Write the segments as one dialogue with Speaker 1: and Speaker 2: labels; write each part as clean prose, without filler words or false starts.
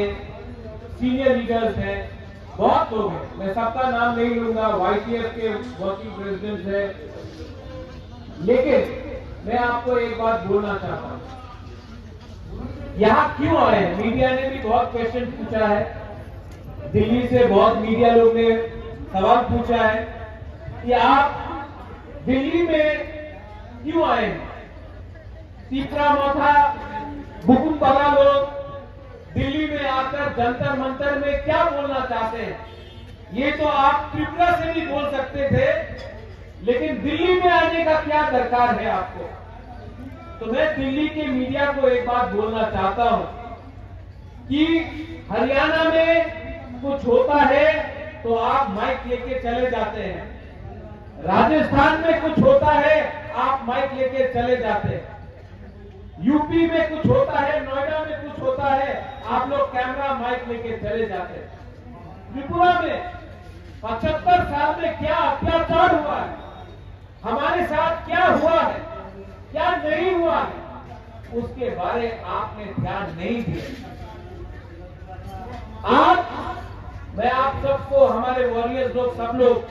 Speaker 1: Senior leaders हैं, बहुत लोग हैं, मैं सबका नाम नहीं लूंगा, YTF के वर्किंग प्रेसिडेंट है। लेकिन मैं आपको एक बात बोलना चाहता हूं, यहां क्यों आए हैं? मीडिया ने भी बहुत क्वेश्चन पूछा है, दिल्ली से बहुत मीडिया लोग ने सवाल पूछा है कि आप दिल्ली में क्यों आए हैं? तीसरा मौथा बुकुम बड़ा लोग दिल्ली में आकर जंतर मंतर में क्या बोलना चाहते हैं? ये तो आप त्रिपुरा से भी बोल सकते थे, लेकिन दिल्ली में आने का क्या दरकार है आपको? तो मैं दिल्ली के मीडिया को एक बात बोलना चाहता हूं कि हरियाणा में कुछ होता है तो आप माइक लेके चले जाते हैं, राजस्थान में कुछ होता है आप माइक लेके चले जाते हैं, यूपी में कुछ होता है, नोएडा में कुछ होता है, आप लोग कैमरा माइक लेके चले जाते हैं। त्रिपुरा में 75 साल में क्या अत्याचार हुआ है, हमारे साथ क्या हुआ है, क्या नहीं हुआ है, उसके बारे आपने ध्यान नहीं दिया। आज मैं आप सबको, हमारे वॉरियर्स लोग, सब लोग,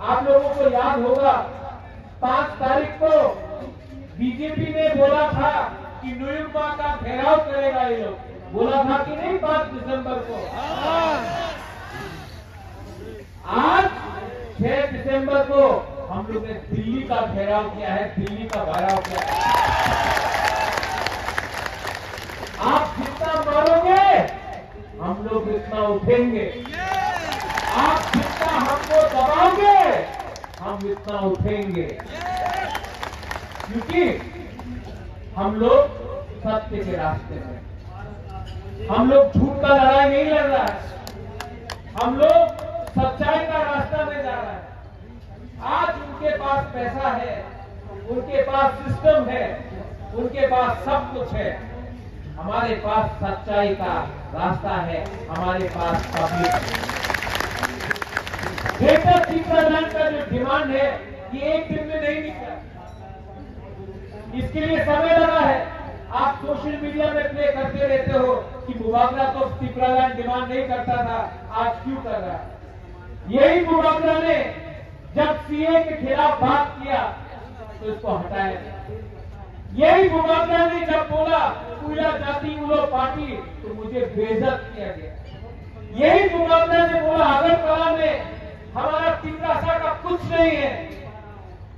Speaker 1: आप लोगों को याद होगा 5 तारीख को बीजेपी ने बोला था कि नुयुम्बा का घेराव करेगा, ये लोग बोला था कि नहीं 5 दिसंबर को। आज 6 दिसंबर को हम लोग ने दिल्ली का घेराव किया है, दिल्ली का घेराव किया है। आप जितना मारोगे हम लोग इतना उठेंगे, आप जितना हमको दबाओगे हम इतना उठेंगे, क्योंकि हम लोग सत्य के रास्ते में, हम लोग झूठ का लड़ाई नहीं लड़ रहा है, हम लोग सच्चाई का रास्ता में जा रहा है। आज उनके पास पैसा है, उनके पास सिस्टम है, उनके पास सब कुछ है, हमारे पास सच्चाई का रास्ता है, हमारे पास पब्लिक है। ग्रेटर त्रिपुरालैंड का जो डिमांड है ये एक दिन में नहीं निकला, इसके लिए समय लगा है। आप सोशल मीडिया में प्ले करते रहते हो कि मुबागला तो त्रिपुरालैंड डिमांड नहीं करता था, आज क्यों कर रहा है? यही मुबागला ने जब सीए के खिलाफ बात किया तो इसको हटाया। यही मुबागला ने जब बोला पूरा जाति उलो पार्टी तो मुझे बेइज्जत किया गया। यही मुबागला ने बोला अगरतला में हमारा तिमरासा का कुछ नहीं है,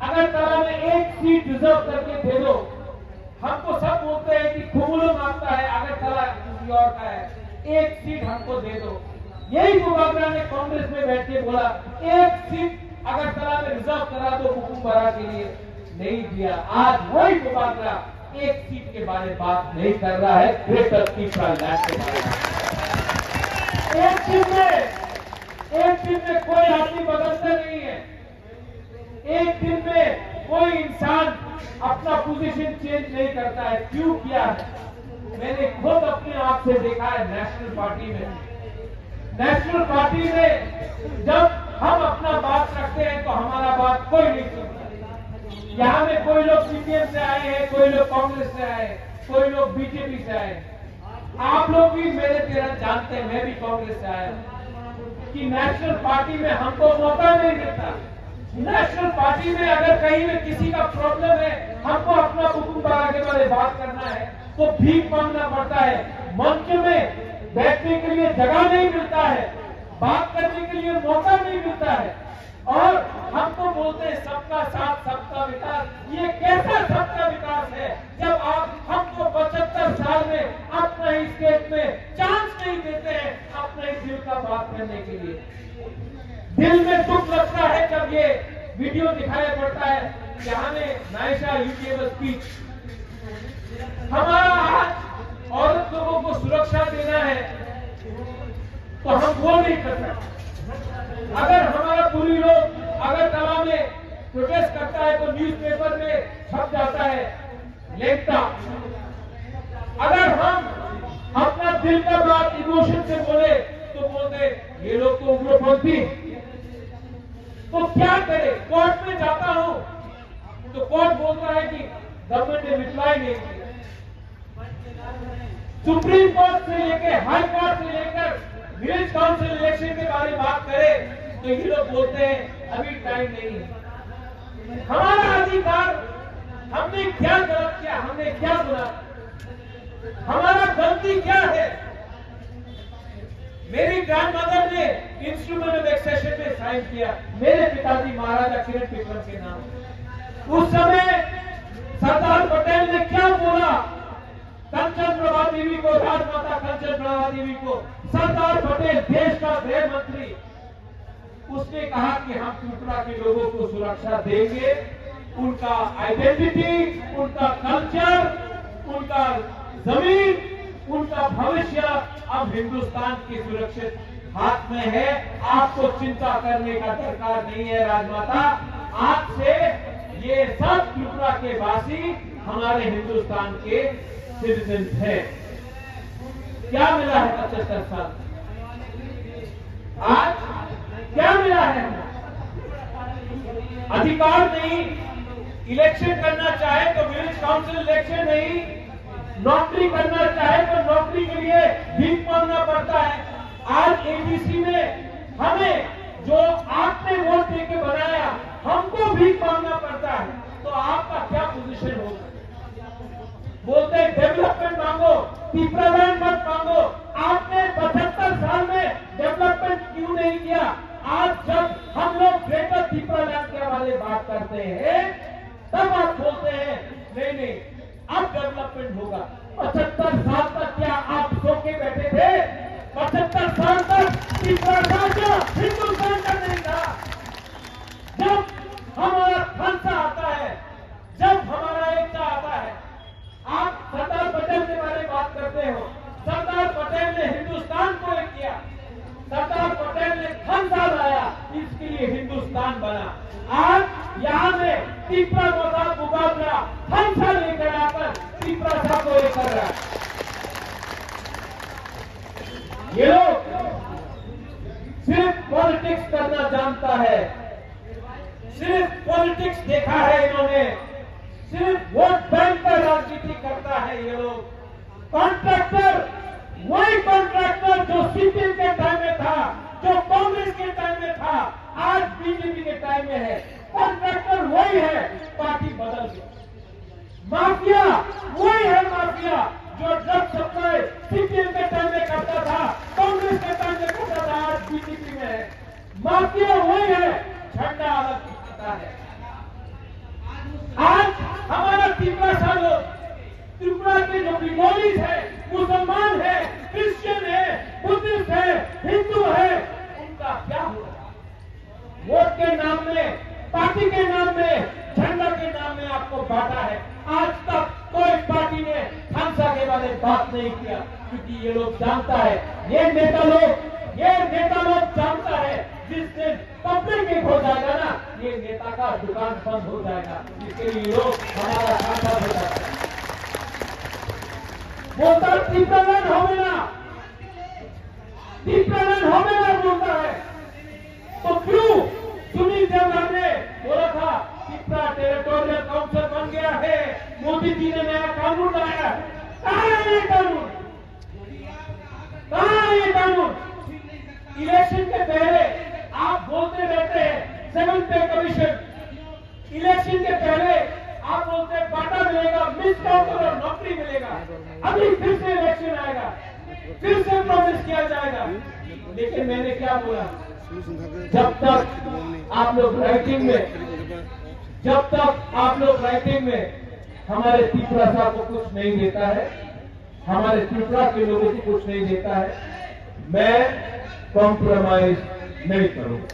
Speaker 1: अगरतला में एक सीट रिजर्व करके दे दो। हमको सब बोलते हैं कि खुमुलो मांगता है, अगरतला किसी और का है, एक सीट हमको दे दो। यही मुबागला ने कांग्रेस में बैठ के बोला एक सीट अगरतला में रिजर्व करा दो हुकुम बरा के लिए, नहीं दिया। आज वही मुबागला एक सीट के बारे में बात नहीं कर रहा है, ग्रेटर त्रिपुरालैंड के बारे में। एक दिन में कोई आदमी बदलता नहीं है, एक दिन में कोई इंसान अपना पोजीशन चेंज नहीं करता है। क्यों किया है? मैंने खुद अपने आप से देखा है। नेशनल पार्टी में जब हम अपना बात रखते हैं तो हमारा बात कोई नहीं सुनता। यहाँ में कोई लोग सीपीएम से आए हैं, कोई लोग कांग्रेस से आए, कोई लोग बीजेपी से आए। आप लोग भी मेरे तरह जानते हैं, मैं भी कांग्रेस से आया कि नेशनल पार्टी में हमको मौका नहीं मिलता। नेशनल पार्टी में अगर कहीं में किसी का प्रॉब्लम है, हमको अपना हुकुम बरा के बारे में बात करना है तो भीख मांगना पड़ता है। मंच में बैठने के लिए जगह नहीं मिलता है, बात करने के लिए मौका नहीं मिलता है, और हमको बोलते हैं सबका साथ सबका विकास। ये कैसा सबका विकास है जब आप हमको 75 साल में अपना ही स्टेट में चांस नहीं देते हैं अपने ही दिल का बात करने के लिए। दिल में दुख लगता है जब ये वीडियो दिखाया पड़ता है कि हमें नायशा यूट्यूब स्पीच, हमारा आज औरत लोगों को सुरक्षा देना है तो हम वो नहीं कर सकते। अगर हमारा पूरी लोग अगरतला में प्रोटेस्ट करता है तो न्यूज़पेपर में छप जाता है लेखता। अगर हम अपना दिल का बात इमोशन से बोले तो बोलते ये लोग तो उग्रपंथी। तो क्या करे? कोर्ट में जाता हूं तो कोर्ट बोलता है कि गवर्नमेंट ने रिप्लाई नहीं किया। सुप्रीम कोर्ट से लेकर हाई कोर्ट से लेकर विलेज काउंसिल इलेक्शन के बारे में बात करें तो ये लोग बोलते हैं अभी टाइम नहीं है। हमारा अधिकार, हमने क्या गलत किया, हमने क्या गुना, हमारा गलती क्या है? मेरी ग्रैंडमदर ने इंस्ट्रूमेंट ऑफ एक्सेशन में साइन किया मेरे पिताजी महाराजा किरण विक्रम के नाम। उस समय सरदार पटेल ने क्या बोला? कंचन प्रभा देवी को, राजमाता कंचन प्रभा देवी को, सरदार पटेल देश का गृह मंत्री, उसने कहा कि हम त्रिपुरा के लोगों को सुरक्षा देंगे, उनका आइडेंटिटी, उनका कल्चर, उनका जमीन, उनका भविष्य अब हिंदुस्तान की सुरक्षित हाथ में है। आपको चिंता करने का दरकार नहीं है राजमाता। आज से ये सब त्रिपुरा के वासी हमारे हिंदुस्तान के सिटीजन है। क्या मिला है 75 साल? आज क्या मिला है? अधिकार नहीं, इलेक्शन करना चाहे तो विलेज काउंसिल इलेक्शन नहीं, नौकरी करना चाहे तो नौकरी के लिए भीख मांगना पड़ता है। आज एबीसी में हमें जो आपने वोट देके बनाया, हमको भीख मांगना पड़ता है। तो आपका क्या पोजीशन होगा? बोलते हैं डेवलपमेंट मांगो, पिपरालैंड मत मांगो। आपने 75 साल में डेवलपमेंट क्यों नहीं किया? आज जब हम लोग ग्रेटर पिपरालैंड के वाले बात करते हैं तब आप बोलते हैं नहीं नहीं अब डेवलपमेंट होगा। 75 साल तक क्या आप सो के बैठे थे? 75 साल तक त्रिपुरा राज्य हिंदुस्तान का नहीं था। जब हमारा खालसा आता है, जब हमारा एकता आता है, आप सरदार पटेल के बारे में बात करते हो। सरदार पटेल ने हिंदुस्तान को एक किया, सरदार पटेल ने खालसा लाया, इसके लिए हिंदुस्तान बना। आज यहाँ में त्रिपुरा के साथ मुकाबला खालसा लेकर आकर त्रिपुरा साहब को एक कर रहा है। ये लोग सिर्फ पॉलिटिक्स करना जानता है, सिर्फ पॉलिटिक्स देखा है इन्होंने, सिर्फ वोट बैंक का राजनीति करता है ये लोग। कॉन्ट्रैक्टर, वही कॉन्ट्रैक्टर जो सीपीएम के टाइम में था, जो कांग्रेस के टाइम में था, आज बीजेपी के टाइम में है। कॉन्ट्रैक्टर वही है, पार्टी बदल गई। माफिया वही है, माफिया जो ड्रग सप्लाई सीपीएम के टाइम में करता था, कांग्रेस के टाइम में करता था, आज बीजेपी में है। माफिया वही है, झंडा अलग दिखता है। आज हमारा त्रिपुरा सालो, त्रिपुरा के जो बिगोलीज है, मुसलमान है, क्रिश्चियन है, बुद्धिस्ट है, हिंदू है, उनका क्या हुआ? वोट के नाम में, पार्टी के नाम में, झंडा के नाम में आपको बांटा है। आज तक कोई पार्टी ने खालसा के बारे में बात नहीं किया, क्योंकि ये लोग जानता है, ये नेता लोग जानता है जिस दिन पब्लिक एक हो जाएगा ना, ये नेता का दुकान बंद हो जाएगा। इसके लिए लोग हमारा खालसा हो जाता है। बोलता त्रिपुरालैंड होगा, त्रिपुरालैंड होगा बोलता है। तो क्यों सुनील देवधर ने बोला था त्रिपुरा टेरिटोरियल काउंसिल बन गया है, मोदी जी ने नया कानून लाया? कहाँ है ये कानून? कहाँ है ये कानून? इलेक्शन के पहले आप बोलते रहते हैं 7th पे कमीशन, इलेक्शन के पहले आप बोलते हैं बाटा मिलेगा, मिस काउंटर और नौकरी मिलेगा। अभी फिर से इलेक्शन आएगा, फिर से प्रॉमिस किया जाएगा। लेकिन मैंने क्या बोला? जब तक आप लोग राइटिंग में हमारे त्रिपुरा साहब को कुछ नहीं देता है, हमारे त्रिपुरा के लोगों को कुछ नहीं देता है, मैं कॉम्प्रोमाइज नहीं करूंगा।